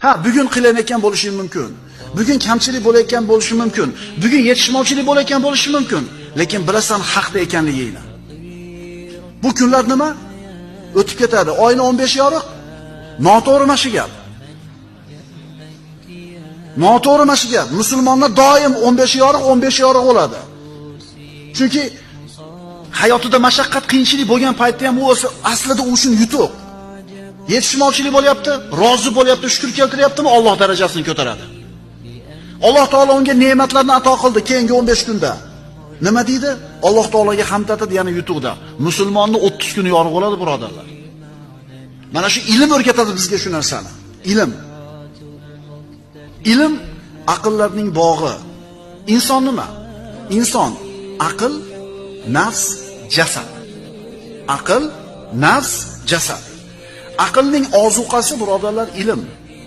Ha, bugun qilinayotgan bo'lishi mumkin. Bugun kamchilik bo'layotgan bo'lishi mumkin. Bugun yetishmovchilik bo'layotgan bo'lishi mumkin. Lekin bilasan haqda ekanligingni. Bu kunlar nima? O'tib ketadi. Oyni 15 yoriq. Noto'g'ri mana shu gap. Noto'g'ri mana shu gap. Musulmonlar doim 15 yoriq bo'ladi. Chunki hayotida mashaqqat, qiyinchilik bo'lgan paytda ham u aslida u uchun yutuq. Yetishmovchilik bo'lyapti, rozi bo'lyapti, shukr keltiryaptimi, Alloh darajasini ko'taradi. Alloh taolo unga ne'matlarni ato qildi keyingi 15 kunda. Nima deydi? Alloh taologa hamd aytadi, yana yutuqda. Musulmonni 30 kuni yorug' bo'ladi, birodarlar. Mana shu ilm o'rgatadi bizga shu narsani. Ilm. Ilm aqllarning bog'i. Inson nima? Inson aql, nafs, jasad. Aql, nafs, jasad. Aqlning ozuqasi, birodarlar, ilm.